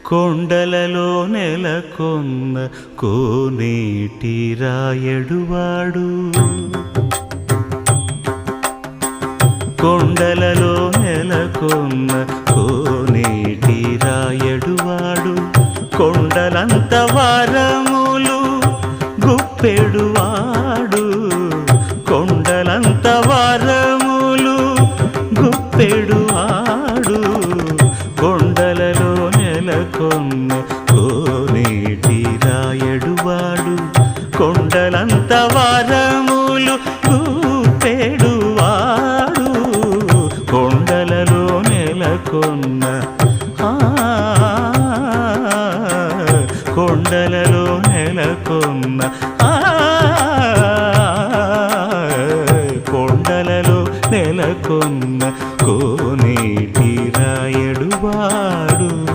కొండలలో నెలకొన్న కోనేటి రాయడువాడు కొండలలో నెలకొన్న కోనేటి రాయడువాడు కొండలంత వారములు గుప్పెడువాడు కొండలంత వారములు గుప్పెడువాడు కొండలలో నెలకొన్న కోనేటి రాయడువాడు కొండలంత వారములు గుప్పెడువాడు కొండలలో నెలకొన్న కొండలలో నెలకొన్న కొండలలో నెలకొన్న